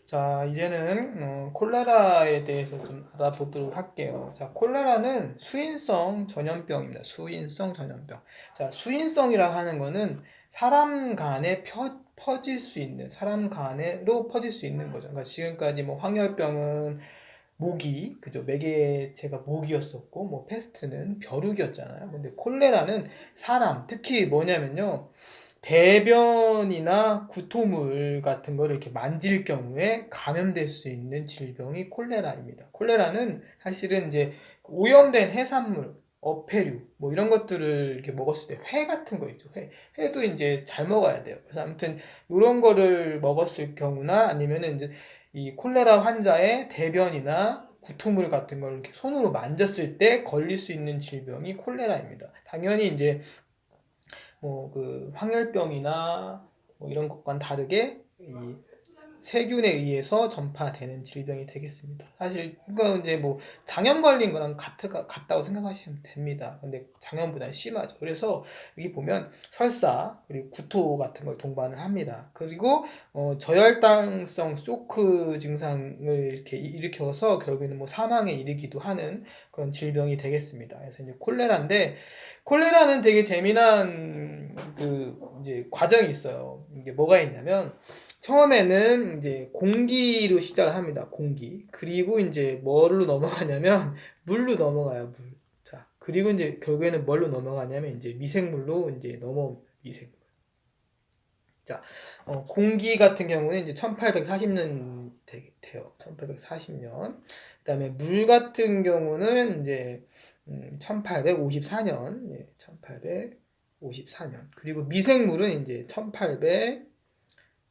자, 이제는 콜레라에 대해서 좀 알아보도록 할게요. 자, 콜레라는 수인성 전염병입니다. 수인성 전염병. 자, 수인성이라 하는 거는 사람 간에 퍼질 수 있는, 사람 간으로 퍼질 수 있는 거죠. 그러니까 지금까지 뭐 황열병은 모기, 그죠? 매개체가 모기였었고, 뭐 페스트는 벼룩이었잖아요. 근데 콜레라는 사람, 특히 뭐냐면요. 대변이나 구토물 같은 거를 이렇게 만질 경우에 감염될 수 있는 질병이 콜레라입니다. 콜레라는 사실은 이제 오염된 해산물, 어패류, 뭐 이런 것들을 이렇게 먹었을 때 회 같은 거 있죠. 회도 이제 잘 먹어야 돼요. 그래서 아무튼 이런 거를 먹었을 경우나 아니면은 이제 이 콜레라 환자의 대변이나 구토물 같은 걸 이렇게 손으로 만졌을 때 걸릴 수 있는 질병이 콜레라입니다. 당연히 이제 뭐 그 황열병이나 뭐 이런 것과는 다르게 이 세균에 의해서 전파되는 질병이 되겠습니다. 사실 이거 이제 뭐 장염 걸린 거랑 같다고 생각하시면 됩니다. 근데 장염보다 심하죠. 그래서 여기 보면 설사 그리고 구토 같은 걸 동반을 합니다. 그리고 저혈당성 쇼크 증상을 이렇게 일으켜서 결국에는 뭐 사망에 이르기도 하는 그런 질병이 되겠습니다. 그래서 이제 콜레라인데 콜레라는 되게 재미난 그 이제 과정이 있어요. 이게 뭐가 있냐면 처음에는 이제 공기로 시작을 합니다. 공기. 그리고 이제 뭘로 넘어가냐면 물로 넘어가요. 물. 자, 그리고 이제 결국에는 뭘로 넘어가냐면 이제 미생물로 이제 미생물. 자, 공기 같은 경우는 이제 1840년 돼요. 1840년. 그다음에 물 같은 경우는 이제 1854년. 예, 1854년. 그리고 미생물은 이제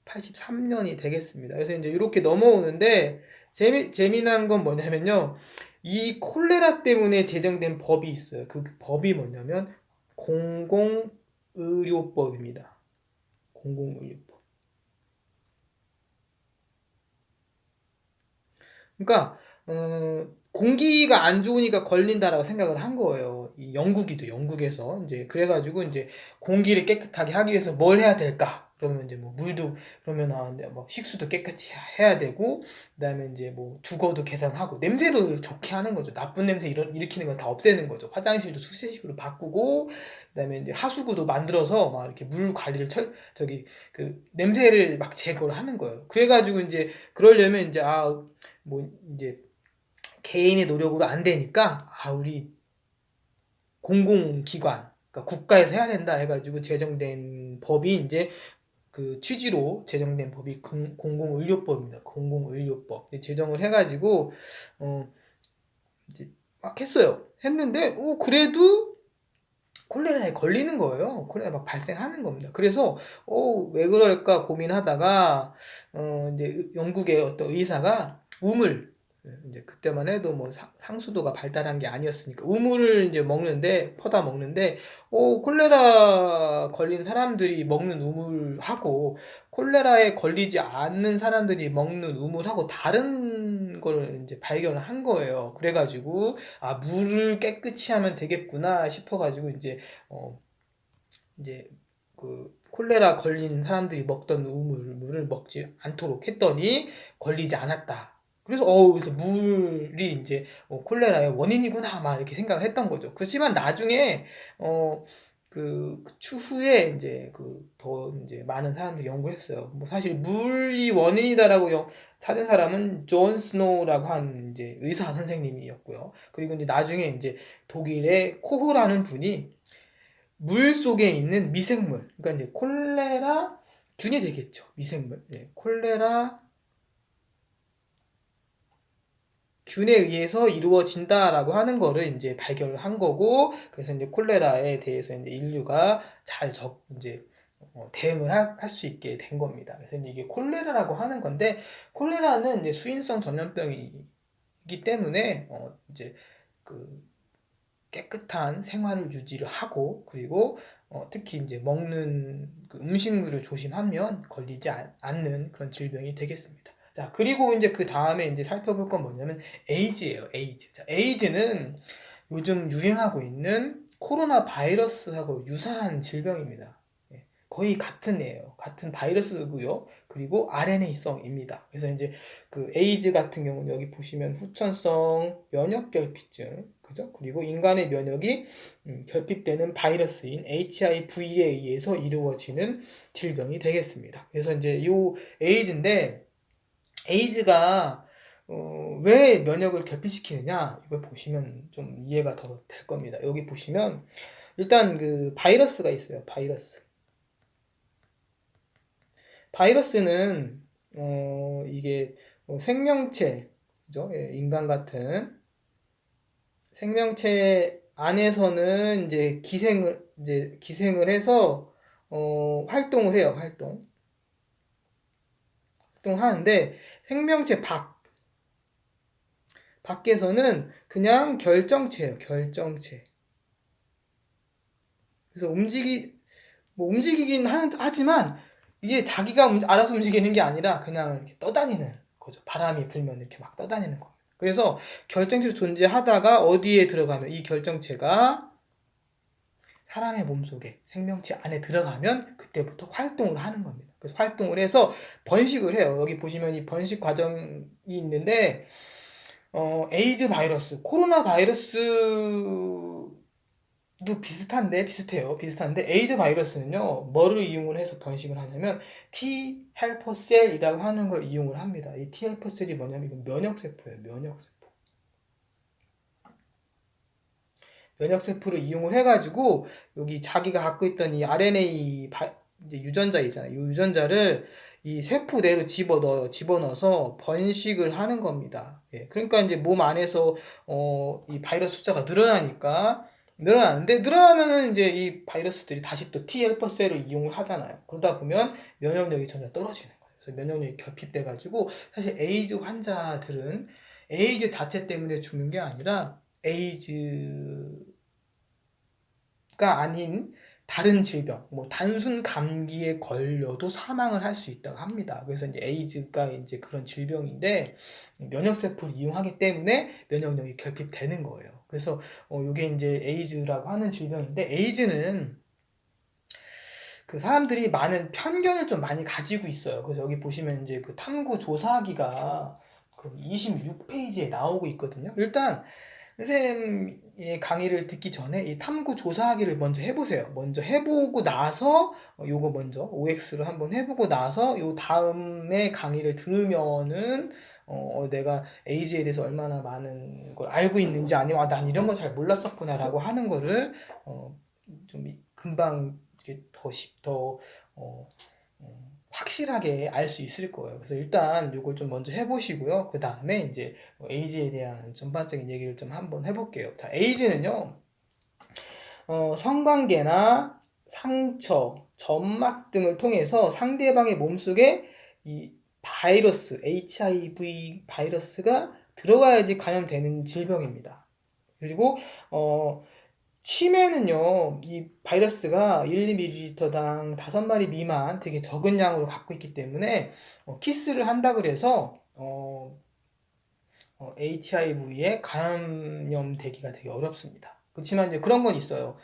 1883년이 되겠습니다. 그래서 이제 이렇게 넘어오는데 재미난 건 뭐냐면요. 이 콜레라 때문에 제정된 법이 있어요. 그 법이 뭐냐면 공공의료법입니다. 공공의료법. 그러니까 공기가 안 좋으니까 걸린다라고 생각을 한 거예요. 이 영국이죠. 영국에서 이제 그래가지고 이제 공기를 깨끗하게 하기 위해서 뭘 해야 될까? 그러면 이제 뭐 물도 그러면 뭐 식수도 깨끗이 해야 되고 그다음에 이제 뭐 주거도 개선하고 냄새를 좋게 하는 거죠. 나쁜 냄새 일으키는 건 다 없애는 거죠. 화장실도 수세식으로 바꾸고 그다음에 이제 하수구도 만들어서 막 이렇게 물 관리를 저기 그 냄새를 막 제거를 하는 거예요. 그래가지고 이제 그러려면 이제 뭐 이제 개인의 노력으로 안 되니까 우리 공공기관 그러니까 국가에서 해야 된다 해가지고 제정된 법이 이제 그 취지로 제정된 법이 공공의료법입니다. 공공의료법 제정을 해가지고 이제 막 했어요. 했는데 그래도 콜레라에 걸리는 거예요. 콜레라 막 발생하는 겁니다. 그래서 왜 그럴까 고민하다가 이제 영국의 어떤 의사가 이제 그때만 해도 뭐 상수도가 발달한 게 아니었으니까 우물을 이제 퍼다 먹는데 콜레라 걸린 사람들이 먹는 우물하고 콜레라에 걸리지 않는 사람들이 먹는 우물하고 다른 걸 이제 발견을 한 거예요. 그래가지고 물을 깨끗이 하면 되겠구나 싶어가지고 어, 이제 그 콜레라 걸린 사람들이 먹던 물을 먹지 않도록 했더니 걸리지 않았다. 그래서 물이 이제 콜레라의 원인이구나 막 이렇게 생각을 했던 거죠. 그렇지만 나중에 그 추후에 이제 더 이제 많은 사람들이 연구를 했어요. 뭐 사실 물이 원인이다라고 찾은 사람은 존 스노우라고 한 이제 의사 선생님이었고요. 그리고 이제 나중에 이제 독일의 코흐라는 분이 물 속에 있는 미생물, 그러니까 이제 콜레라 균이 되겠죠. 미생물. 예, 콜레라 균에 의해서 이루어진다라고 하는 거를 이제 발견을 한 거고, 그래서 이제 콜레라에 대해서 이제 인류가 이제 대응을 할 수 있게 된 겁니다. 그래서 이게 콜레라라고 하는 건데, 콜레라는 이제 수인성 전염병이기 때문에 이제 그 깨끗한 생활을 유지를 하고 그리고 특히 이제 먹는 그 음식물을 조심하면 걸리지 않는 그런 질병이 되겠습니다. 자, 그리고 이제 그 다음에 이제 살펴볼 건 뭐냐면 에이즈예요. 에이즈. 자, 에이즈는 요즘 유행하고 있는 코로나 바이러스하고 유사한 질병입니다. 예. 거의 같은 애예요. 같은 바이러스고요. 그리고 RNA성입니다. 그래서 이제 그 에이즈 같은 경우는 여기 보시면 후천성 면역결핍증, 그죠? 그리고 인간의 면역이 결핍되는 바이러스인 HIV에 의해서 이루어지는 질병이 되겠습니다. 그래서 이제 이 에이즈인데 에이즈가 왜 면역을 결핍시키느냐 이걸 보시면 좀 이해가 더 될 겁니다. 여기 보시면 일단 그 바이러스가 있어요. 바이러스는 이게 생명체, 그죠? 예, 인간 같은 생명체 안에서는 이제 기생을 해서 활동을 해요. 활동하는데 생명체 밖에서는 그냥 결정체예요. 결정체. 그래서 움직이긴 하지만 이게 자기가 알아서 움직이는 게 아니라 그냥 이렇게 떠다니는 거죠. 바람이 불면 이렇게 막 떠다니는 거예요. 그래서 결정체로 존재하다가 어디에 들어가면 이 결정체가 사람의 몸속에 생명체 안에 들어가면 그때부터 활동을 하는 겁니다. 그래서 활동을 해서 번식을 해요. 여기 보시면 이 번식 과정이 있는데 에이즈 바이러스, 코로나 바이러스도 비슷한데 에이즈 바이러스는요 뭐를 이용을 해서 번식을 하냐면 T 헬퍼 셀이라고 하는 걸 이용을 합니다. 이 T 헬퍼 셀이 뭐냐면 이건 면역세포예요. 면역세포를 이용을 해가지고 여기 자기가 갖고 있던 이 RNA 이제 유전자 있잖아요. 이 유전자를 이 세포 내로 집어넣어서 번식을 하는 겁니다. 예, 그러니까 이제 몸 안에서 이 바이러스 숫자가 늘어나는데 늘어나면은 이제 이 바이러스들이 다시 또 T 헬퍼셀을 이용을 하잖아요. 그러다 보면 면역력이 점점 떨어지는 거예요. 그래서 면역력이 결핍돼 가지고 사실 에이즈 환자들은 에이즈 자체 때문에 죽는 게 아니라 에이즈가 아닌 다른 질병, 뭐 단순 감기에 걸려도 사망을 할 수 있다고 합니다. 그래서 이제 에이즈가 이제 그런 질병인데 면역세포를 이용하기 때문에 면역력이 결핍되는 거예요. 그래서 이게 이제 에이즈라고 하는 질병인데 에이즈는 그 사람들이 많은 편견을 좀 많이 가지고 있어요. 그래서 여기 보시면 이제 그 탐구 조사하기가 그 26페이지에 나오고 있거든요. 일단 선생님의 강의를 듣기 전에 이 탐구 조사하기를 먼저 해보세요. 먼저 해보고 나서 요거 먼저 OX를 한번 해보고 나서 요 다음에 강의를 들으면은 내가 에이즈에 대해서 얼마나 많은 걸 알고 있는지 아니면 난 이런 거 잘 몰랐었구나라고 하는 거를 좀 금방 이렇게 더 확실하게 알 수 있을 거예요. 그래서 일단 이걸 좀 먼저 해보시고요. 그 다음에 이제 에이즈에 대한 전반적인 얘기를 좀 한번 해볼게요. 자, 에이즈는요, 성관계나 상처, 점막 등을 통해서 상대방의 몸속에 이 바이러스, HIV 바이러스가 들어가야지 감염되는 질병입니다. 그리고 치매는요, 이 바이러스가 1~2ml당 5마리 미만 되게 적은 양으로 갖고 있기 때문에 키스를 한다 그래서 HIV에 감염되기가 되게 어렵습니다. 그렇지만 이제 그런 건 있어요.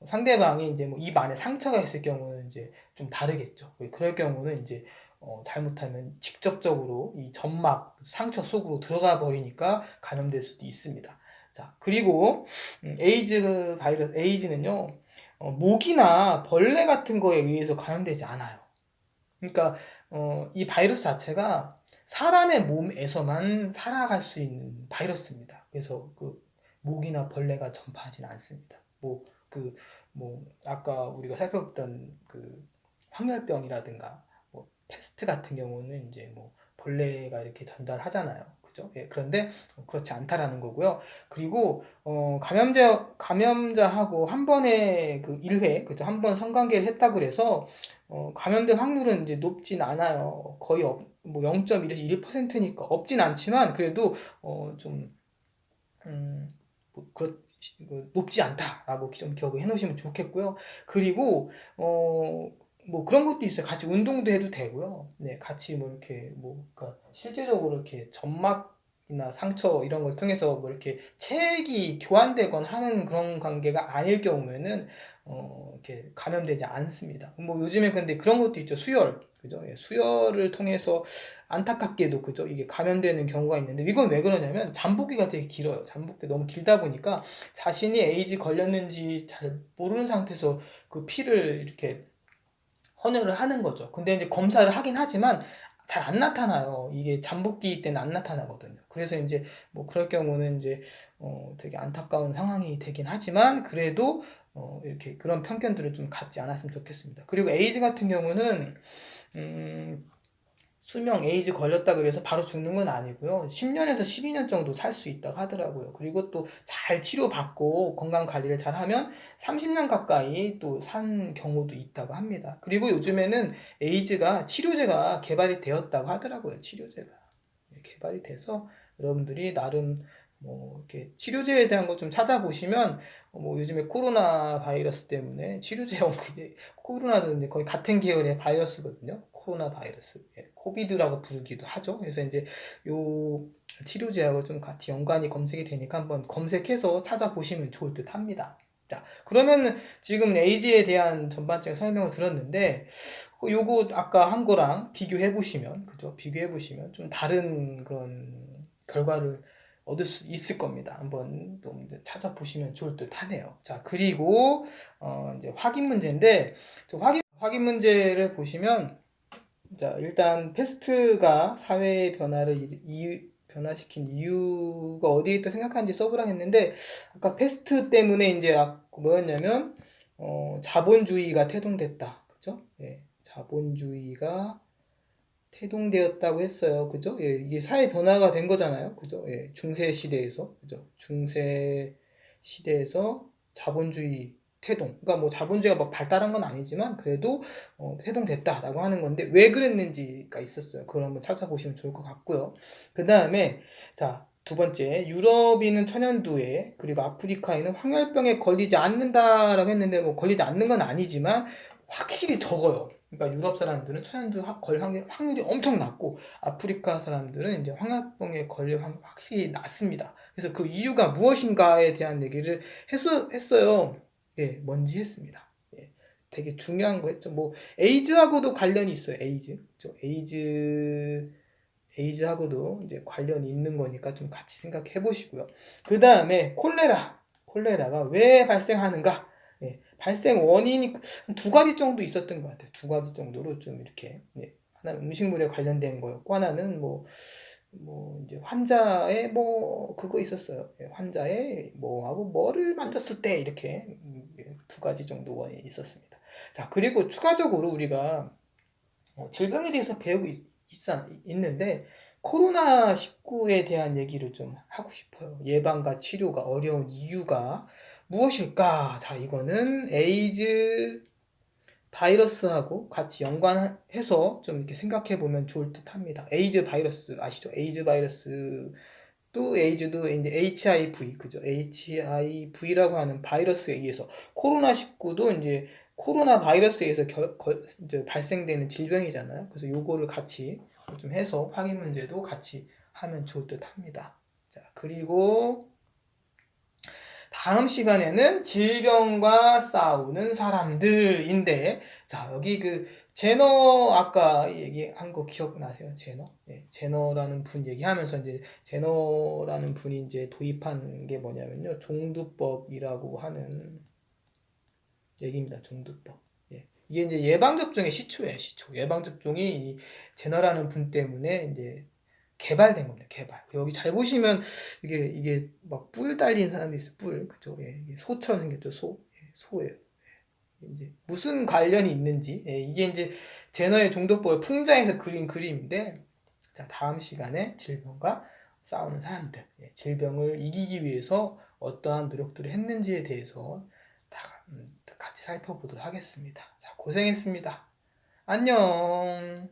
상대방이 이제 뭐 입 안에 상처가 있을 경우는 이제 좀 다르겠죠. 그럴 경우는 이제 잘못하면 직접적으로 이 점막 상처 속으로 들어가 버리니까 감염될 수도 있습니다. 자, 그리고 에이즈는요, 모기나 벌레 같은 거에 의해서 감염되지 않아요. 그러니까 이 바이러스 자체가 사람의 몸에서만 살아갈 수 있는 바이러스입니다. 그래서 그 모기나 벌레가 전파하지는 않습니다. 아까 우리가 살펴봤던 그 황열병이라든가 뭐 패스트 같은 경우는 이제 뭐 벌레가 이렇게 전달하잖아요. 그죠? 예, 그런데 그렇지 않다라는 거고요. 그리고 감염자하고 한 번에 그 1회, 그죠? 한 번 성관계를 했다 그래서 감염될 확률은 이제 높진 않아요. 거의 뭐 0.1에서 1%니까 없진 않지만 그래도 좀 높지 않다라고 좀 기억을 해놓으시면 좋겠고요. 그리고 뭐 그런 것도 있어요. 같이 운동도 해도 되고요. 네, 같이 뭐 이렇게 그러니까 실제적으로 이렇게 점막이나 상처 이런 걸 통해서 뭐 이렇게 체액이 교환되거나 하는 그런 관계가 아닐 경우에는 이렇게 감염되지 않습니다. 뭐 요즘에 근데 그런 것도 있죠. 수혈. 그죠? 예, 수혈을 통해서 안타깝게도 그죠? 이게 감염되는 경우가 있는데 이건 왜 그러냐면 잠복기가 되게 길어요. 잠복기 너무 길다 보니까 자신이 에이즈 걸렸는지 잘 모르는 상태에서 그 피를 이렇게 헌혈을 하는 거죠. 근데 이제 검사를 하긴 하지만 잘 안 나타나요. 이게 잠복기 때는 안 나타나거든요. 그래서 이제 뭐 그럴 경우는 이제 되게 안타까운 상황이 되긴 하지만 그래도 이렇게 그런 편견들을 좀 갖지 않았으면 좋겠습니다. 그리고 에이즈 같은 경우는 음, 수명 에이즈 걸렸다 그래서 바로 죽는 건 아니고요. 10년에서 12년 정도 살 수 있다고 하더라고요. 그리고 또 잘 치료받고 건강 관리를 잘 하면 30년 가까이 또 산 경우도 있다고 합니다. 그리고 요즘에는 에이즈가 치료제가 개발이 되었다고 하더라고요. 치료제가. 개발이 돼서 여러분들이 나름 뭐 이렇게 치료제에 대한 거 좀 찾아보시면 뭐 요즘에 코로나 바이러스 때문에 치료제 연구에 코로나도 이제 거의 같은 계열의 바이러스거든요. 코로나 바이러스, 예, 코비드라고 부르기도 하죠. 그래서 이제 요 치료제하고 좀 같이 연관이 검색이 되니까 한번 검색해서 찾아보시면 좋을 듯 합니다. 자, 그러면 지금 에이즈에 대한 전반적인 설명을 들었는데 요거 아까 한 거랑 비교해 보시면 그죠? 비교해 보시면 좀 다른 그런 결과를 얻을 수 있을 겁니다. 한번 좀 찾아보시면 좋을 듯 하네요. 자, 그리고 이제 확인 문제인데 확인 문제를 보시면 자, 일단 패스트가 사회 변화를 변화시킨 이유가 어디에 있다 생각하는지 써보라 했는데 아까 패스트 때문에 이제 뭐였냐면 자본주의가 태동됐다. 그죠? 예, 자본주의가 태동되었다고 했어요. 그죠? 예, 이게 사회 변화가 된 거잖아요. 그죠? 예, 중세 시대에서 그죠? 중세 시대에서 자본주의 태동. 그러니까 뭐 자본주의가 뭐 발달한 건 아니지만 그래도 태동됐다라고 하는 건데 왜 그랬는지가 있었어요. 그걸 한번 찾아보시면 좋을 것 같고요. 그 다음에 자, 두 번째, 유럽인은 천연두에 그리고 아프리카에는 황열병에 걸리지 않는다라고 했는데 뭐 걸리지 않는 건 아니지만 확실히 적어요. 그러니까 유럽 사람들은 천연두 걸 확률이 엄청 낮고 아프리카 사람들은 이제 황열병에 걸릴 확률이 확실히 낮습니다. 그래서 그 이유가 무엇인가에 대한 얘기를 했어요. 예, 뭔지 했습니다. 예, 되게 중요한 거 했죠. 뭐 에이즈하고도 관련이 있어요. 에이즈, 그렇죠? 에이즈하고도 이제 관련이 있는 거니까 좀 같이 생각해 보시고요. 그 다음에 콜레라가 왜 발생하는가? 예, 발생 원인이 두 가지 정도 있었던 것 같아요. 두 가지 정도로 좀 이렇게 하나는 음식물에 관련된 거였고 하나는 뭐 이제 환자의 뭐 그거 있었어요. 예, 환자의 뭐하고 뭐를 만졌을 때 이렇게 두 가지 정도 원인이 있었습니다. 자, 그리고 추가적으로 우리가 질병에 대해서 배우고 있는데 코로나19에 대한 얘기를 좀 하고 싶어요. 예방과 치료가 어려운 이유가 무엇일까? 자, 이거는 에이즈 바이러스하고 같이 연관해서 좀 이렇게 생각해 보면 좋을 듯 합니다. 에이즈 바이러스 아시죠? 에이즈 바이러스 또 에이즈도 이제 HIV 그죠? HIV라고 하는 바이러스에 의해서 코로나19도 이제 코로나 바이러스에 의해서 이제 발생되는 질병이잖아요. 그래서 요거를 같이 좀 해서 확인 문제도 같이 하면 좋을 듯 합니다. 자, 그리고 다음 시간에는 질병과 싸우는 사람들인데, 자, 여기 그, 제너, 아까 얘기한 거 기억나세요? 제너? 네, 제너라는 분 얘기하면서 이제, 제너라는 분이 이제 도입한 게 뭐냐면요. 종두법이라고 하는 얘기입니다. 종두법. 예. 이게 이제 예방접종의 시초예요, 시초. 예방접종이 이 제너라는 분 때문에 이제 개발된 겁니다. 개발. 여기 잘 보시면 이게 막 뿔 달린 사람도 있어요. 뿔. 그죠? 예. 이게 소처럼 생겼죠. 소. 예, 소예요. 이제 무슨 관련이 있는지. 예, 이게 이제 제너의 종도법을 풍자해서 그린 그림인데 자, 다음 시간에 질병과 싸우는 사람들. 예, 질병을 이기기 위해서 어떠한 노력들을 했는지에 대해서 같이 살펴보도록 하겠습니다. 자, 고생했습니다. 안녕.